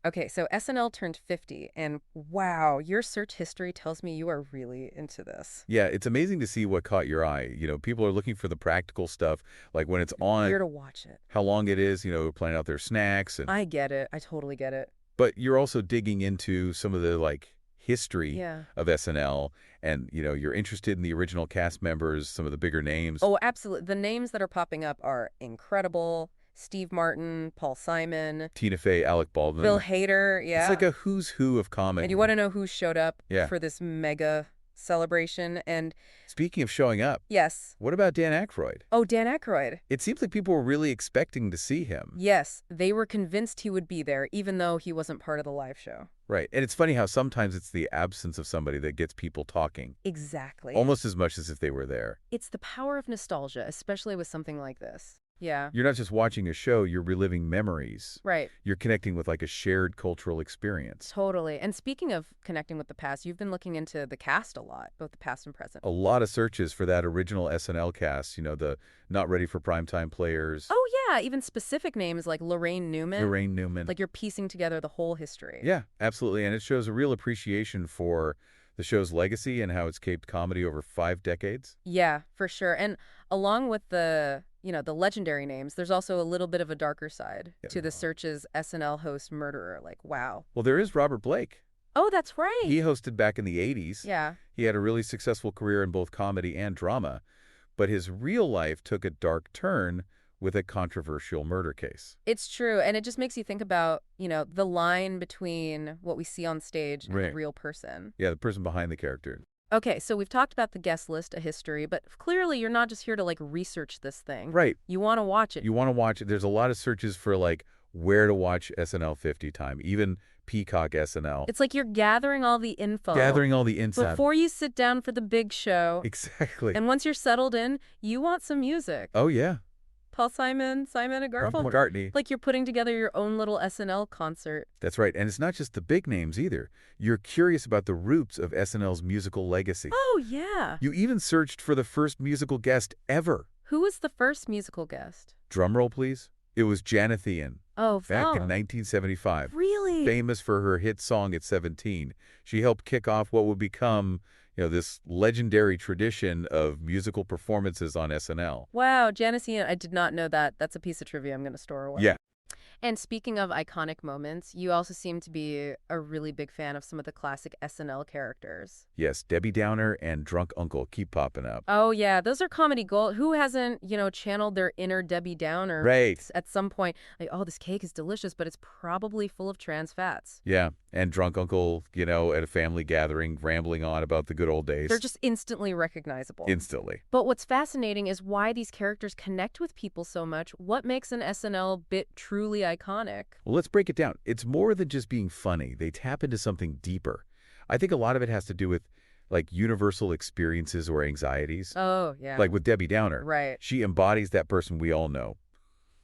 Okay, so SNL turned 50, and wow, your search history tells me you are really into this. Yeah, it's amazing to see what caught your eye. People are looking for the practical stuff, like when it's on, Here to watch it. how long it is, planning out their snacks and I get it. I totally get it. but you're also digging into some of the like history Yeah. of SNL and you're interested in the original cast members, some of the bigger names. Oh, absolutely. The names that are popping up are incredible. Steve Martin, Paul Simon, Tina Fey, Alec Baldwin. Bill Hader, It's like yeah. a who's who of And comedy. you want to know who showed up Yeah. for this mega celebration? And Speaking of showing up, yes. what about Dan Aykroyd? Oh, Dan Aykroyd. It seems like people were really expecting to see him. Yes, they were convinced he would be there, even though he wasn't part of the live show. Right. And it's funny how sometimes it's the absence of somebody that gets people talking, Exactly. almost as much as if they were there. It's the power of nostalgia, especially with something like this. Yeah. You're not just watching a show, you're reliving memories. Right. You're connecting with like a shared cultural experience. Totally. And speaking of connecting with the past, you've been looking into the cast a lot, both the past and present. A lot of searches for that original SNL cast, the not ready for primetime players. Oh, yeah. Even specific names like Lorraine Newman. Lorraine Newman. Like you're piecing together the whole history. Yeah, absolutely. And it shows a real appreciation for the show's legacy and how it's caped comedy over 5 decades. Yeah, for sure. And along with the legendary names, there's also a little bit of a darker side to the search's SNL host murderer. Like, wow. Well, there is Robert Blake. Oh, that's right. He hosted back in the 80s. Yeah. He had a really successful career in both comedy and drama, but his real life took a dark turn with a controversial murder case. It's true. And it just makes you think about, the line between what we see on stage and the Right. real person. Yeah, the person behind the character. Okay, so we've talked about the guest list, a history, but clearly you're not just here to research this thing. Right. You want to watch it. You want to watch it. There's a lot of searches for like where to watch SNL 50 time, even Peacock SNL. It's like you're gathering all the info. Gathering all the insight. Before you sit down for the big show. Exactly. And once you're settled in, you want some music. Oh, yeah. Paul Simon, Simon and Garfunkel. McCartney. Like you're putting together your own little SNL concert. That's right. And it's not just the big names either. You're curious about the roots of SNL's musical legacy. Oh, yeah. You even searched for the first musical guest ever. Who was the first musical guest? Drum roll, please. It was Janet Ian. Oh, Back in 1975. Really? Famous for her hit song at 17. She helped kick off what would become, this legendary tradition of musical performances on SNL. Wow, Janice Ian, I did not know that. That's a piece of trivia I'm going to store away. Yeah. And speaking of iconic moments, you also seem to be a really big fan of some of the classic SNL characters. Yes, Debbie Downer and Drunk Uncle keep popping up. Oh, yeah, those are comedy gold. Who hasn't, channeled their inner Debbie Downer Right. at some point? Like, oh, this cake is delicious, but it's probably full of trans fats. Yeah, and Drunk Uncle, at a family gathering, rambling on about the good old days. They're just instantly recognizable. Instantly. But what's fascinating is why these characters connect with people so much. What makes an SNL bit truly iconic? Well, let's break it down. It's more than just being funny. They tap into something deeper. I think a lot of it has to do with like universal experiences or anxieties. Oh, yeah. Like with Debbie Downer. Right. She embodies that person we all know.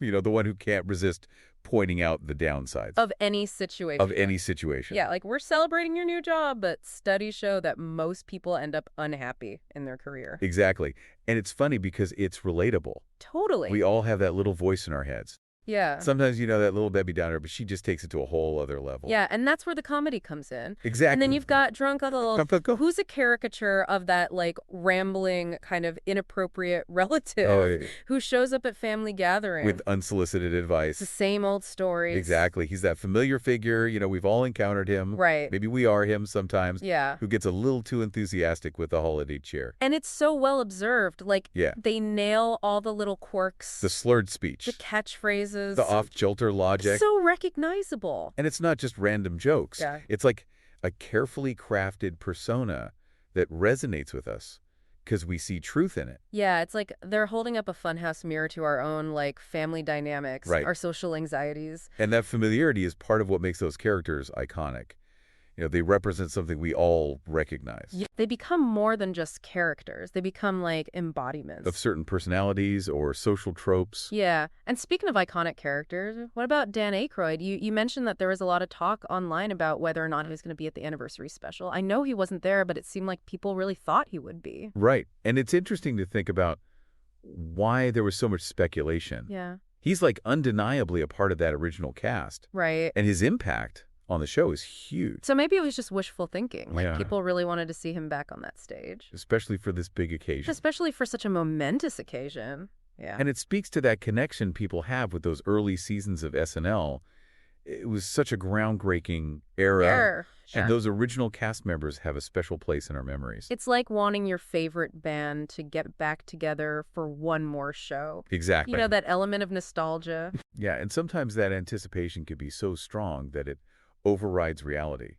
The one who can't resist pointing out the downsides. Of any situation. Of any situation. Yeah, like we're celebrating your new job, but studies show that most people end up unhappy in their career. Exactly. And it's funny because it's relatable. Totally. We all have that little voice in our heads. Yeah. Sometimes that little Debbie Downer, but she just takes it to a whole other level. Yeah, and that's where the comedy comes in. Exactly. And then you've got Drunk Uncle, Uncle. who's a caricature of that rambling kind of inappropriate relative who shows up at family gatherings. With unsolicited advice. It's the same old stories. Exactly. He's that familiar figure. We've all encountered him. Right. Maybe we are him sometimes. Yeah. Who gets a little too enthusiastic with the holiday cheer. And it's so well observed. Yeah. They nail all the little quirks. The slurred speech. The catchphrases. The off-kilter logic. So recognizable. And it's not just random jokes. Yeah. It's like a carefully crafted persona that resonates with us because we see truth in it. Yeah, it's like they're holding up a funhouse mirror to our own family dynamics, Right. our social anxieties. And that familiarity is part of what makes those characters iconic. They represent something we all recognize. Yeah, they become more than just characters. They become embodiments. Of certain personalities or social tropes. Yeah. And speaking of iconic characters, what about Dan Aykroyd? You mentioned that there was a lot of talk online about whether or not he was going to be at the anniversary special. I know he wasn't there, but it seemed like people really thought he would be. Right. And it's interesting to think about why there was so much speculation. Yeah. He's undeniably a part of that original cast. Right. And his impact on the show is huge. So maybe it was just wishful thinking. Like, Yeah. people really wanted to see him back on that stage. Especially for this big occasion. Especially for such a momentous occasion. Yeah. And it speaks to that connection people have with those early seasons of SNL. It was such a groundbreaking era. Sure. And those original cast members have a special place in our memories. It's like wanting your favorite band to get back together for one more show. Exactly. You know, that element of nostalgia. Yeah, and sometimes that anticipation can be so strong that it overrides reality.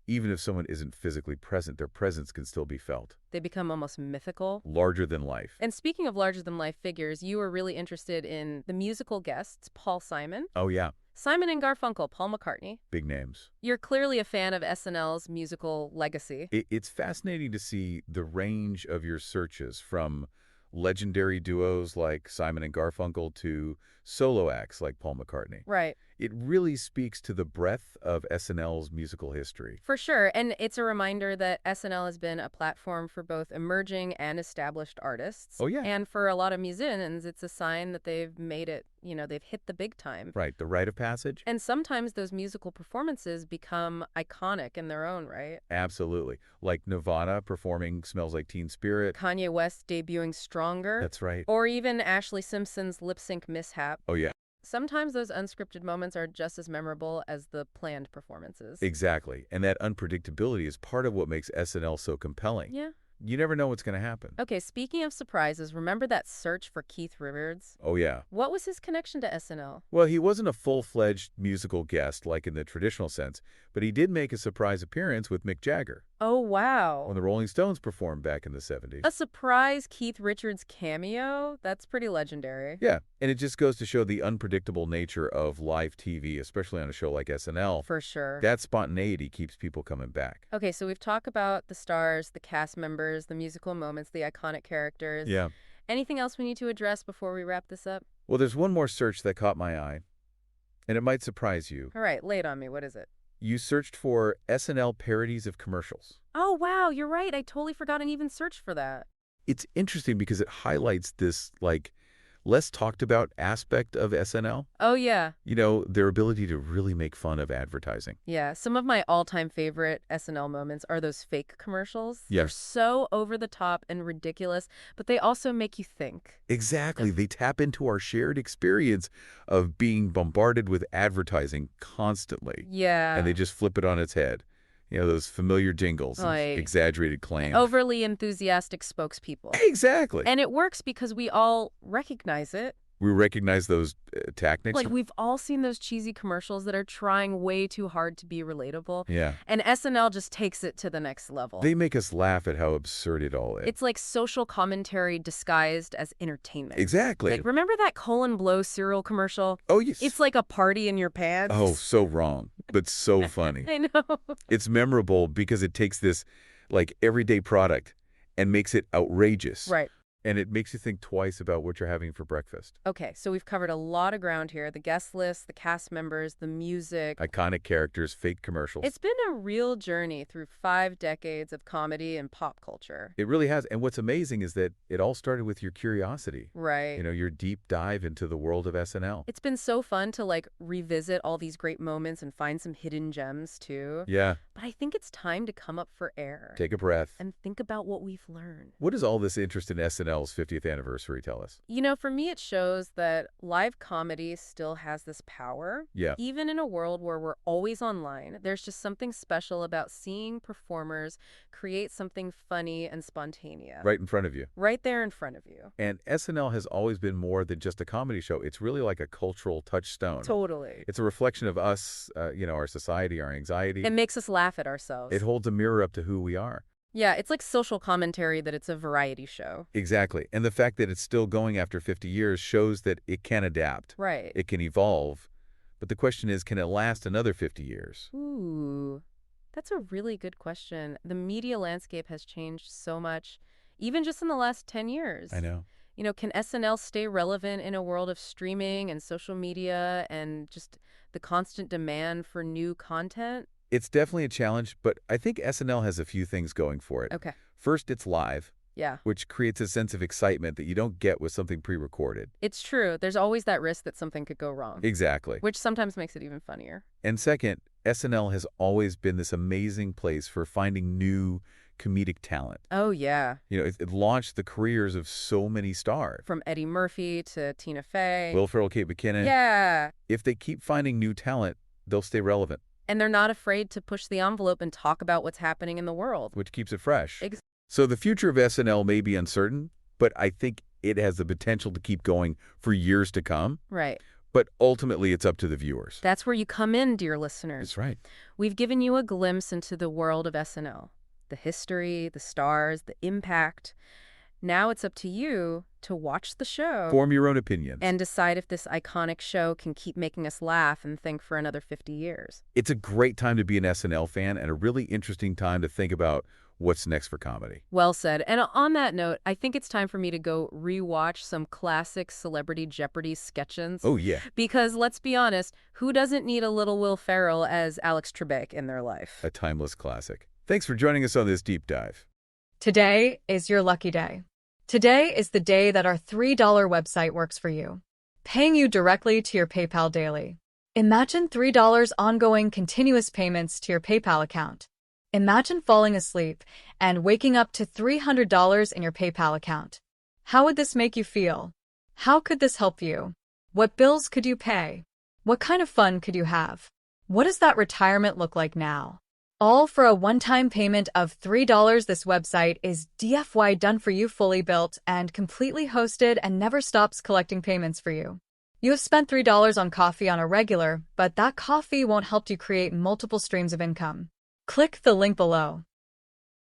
Even if someone isn't physically present, their presence can still be felt. They become almost mythical. Larger than life. And speaking of larger-than-life figures, you were really interested in the musical guests, Paul Simon. Oh, yeah. Simon and Garfunkel, Paul McCartney. Big names. You're clearly a fan of SNL's musical legacy. It's fascinating to see the range of your searches, from legendary duos like Simon and Garfunkel to solo acts like Paul McCartney. Right. It really speaks to the breadth of SNL's musical history. For sure. And it's a reminder that SNL has been a platform for both emerging and established artists. Oh, yeah. And for a lot of musicians, it's a sign that they've made it, they've hit the big time. Right, the rite of passage? And sometimes those musical performances become iconic in their own right. Absolutely. Like Nirvana performing Smells Like Teen Spirit. Kanye West debuting Stronger. That's right. Or even Ashley Simpson's lip sync mishap. Oh, yeah. Sometimes those unscripted moments are just as memorable as the planned performances. Exactly. And that unpredictability is part of what makes SNL so compelling. Yeah. You never know what's going to happen. Okay, speaking of surprises, remember that search for Keith Richards? Oh, yeah. What was his connection to SNL? Well, he wasn't a full-fledged musical guest like in the traditional sense, but he did make a surprise appearance with Mick Jagger Oh, wow. when the Rolling Stones performed back in the 70s. A surprise Keith Richards cameo? That's pretty legendary. Yeah, and it just goes to show the unpredictable nature of live TV, especially on a show like SNL. For sure. That spontaneity keeps people coming back. Okay, so we've talked about the stars, the cast members, the musical moments, the iconic characters. Yeah. Anything else we need to address before we wrap this up? Well, there's one more search that caught my eye, and it might surprise you. All right, lay it on me. What is it? You searched for SNL parodies of commercials. Oh, wow, you're right. I totally forgot and even searched for that. It's interesting because it highlights this, less talked about aspect of SNL. Oh, yeah. Their ability to really make fun of advertising. Yeah, some of my all-time favorite SNL moments are those fake commercials. Yeah. They're so over the top and ridiculous, but they also make you think. Exactly. They tap into our shared experience of being bombarded with advertising constantly. Yeah. And they just flip it on its head. Those familiar jingles, and Like exaggerated claims. overly enthusiastic spokespeople. Exactly. And it works because we all recognize it. We recognize those tactics. Like, we've all seen those cheesy commercials that are trying way too hard to be relatable. Yeah. And SNL just takes it to the next level. They make us laugh at how absurd it all is. It's like social commentary disguised as entertainment. Exactly. Like, remember that Colin Blow cereal commercial? Oh, yes. It's like a party in your pants. Oh, so wrong, but so funny. I know. It's memorable because it takes this, everyday product and makes it outrageous. Right. And it makes you think twice about what you're having for breakfast. Okay, so we've covered a lot of ground here. The guest list, the cast members, the music. Iconic characters, fake commercials. It's been a real journey through 5 decades of comedy and pop culture. It really has. And what's amazing is that it all started with your curiosity. Right. Your deep dive into the world of SNL. It's been so fun to revisit all these great moments and find some hidden gems too. Yeah. But I think it's time to come up for air. Take a breath. And think about what we've learned. What does all this interest in SNL's 50th anniversary tell us? For me, it shows that live comedy still has this power. Yeah. Even in a world where we're always online, there's just something special about seeing performers create something funny and spontaneous. Right in front of you. Right there in front of you. And SNL has always been more than just a comedy show. It's really like a cultural touchstone. Totally. It's a reflection of us, our society, our anxiety. It makes us laugh at ourselves. It holds a mirror up to who we are. Yeah, it's like social commentary that it's a variety show. Exactly. And the fact that it's still going after 50 years shows that it can adapt. Right. It can evolve. But the question is, can it last another 50 years? Ooh, that's a really good question. The media landscape has changed so much, even just in the last 10 years. I know. Can SNL stay relevant in a world of streaming and social media and just the constant demand for new content? It's definitely a challenge, but I think SNL has a few things going for it. Okay. First, it's live. Yeah. Which creates a sense of excitement that you don't get with something pre-recorded. It's true. There's always that risk that something could go wrong. Exactly. Which sometimes makes it even funnier. And second, SNL has always been this amazing place for finding new comedic talent. Oh, yeah. It launched the careers of so many stars. From Eddie Murphy to Tina Fey. Will Ferrell, Kate McKinnon. Yeah. If they keep finding new talent, they'll stay relevant. And they're not afraid to push the envelope and talk about what's happening in the world. Which keeps it fresh. Ex So the future of SNL may be uncertain, but I think it has the potential to keep going for years to come. Right. But ultimately, it's up to the viewers. That's where you come in, dear listeners. That's right. We've given you a glimpse into the world of SNL. The history, the stars, the impact. Now it's up to you to watch the show. Form your own opinions. And decide if this iconic show can keep making us laugh and think for another 50 years. It's a great time to be an SNL fan and a really interesting time to think about what's next for comedy. Well said. And on that note, I think it's time for me to go rewatch some classic Celebrity Jeopardy sketches. Oh, yeah. Because let's be honest, who doesn't need a little Will Ferrell as Alex Trebek in their life? A timeless classic. Thanks for joining us on this deep dive. Today is your lucky day. Today is the day that our $3 website works for you, paying you directly to your PayPal daily. Imagine $3 ongoing continuous payments to your PayPal account. Imagine falling asleep and waking up to $300 in your PayPal account. How would this make you feel? How could this help you? What bills could you pay? What kind of fun could you have? What does that retirement look like now? All for a one-time payment of $3. This website is DFY done for you, fully built and completely hosted, and never stops collecting payments for you. You have spent $3 on coffee on a regular, but that coffee won't help you create multiple streams of income. Click the link below.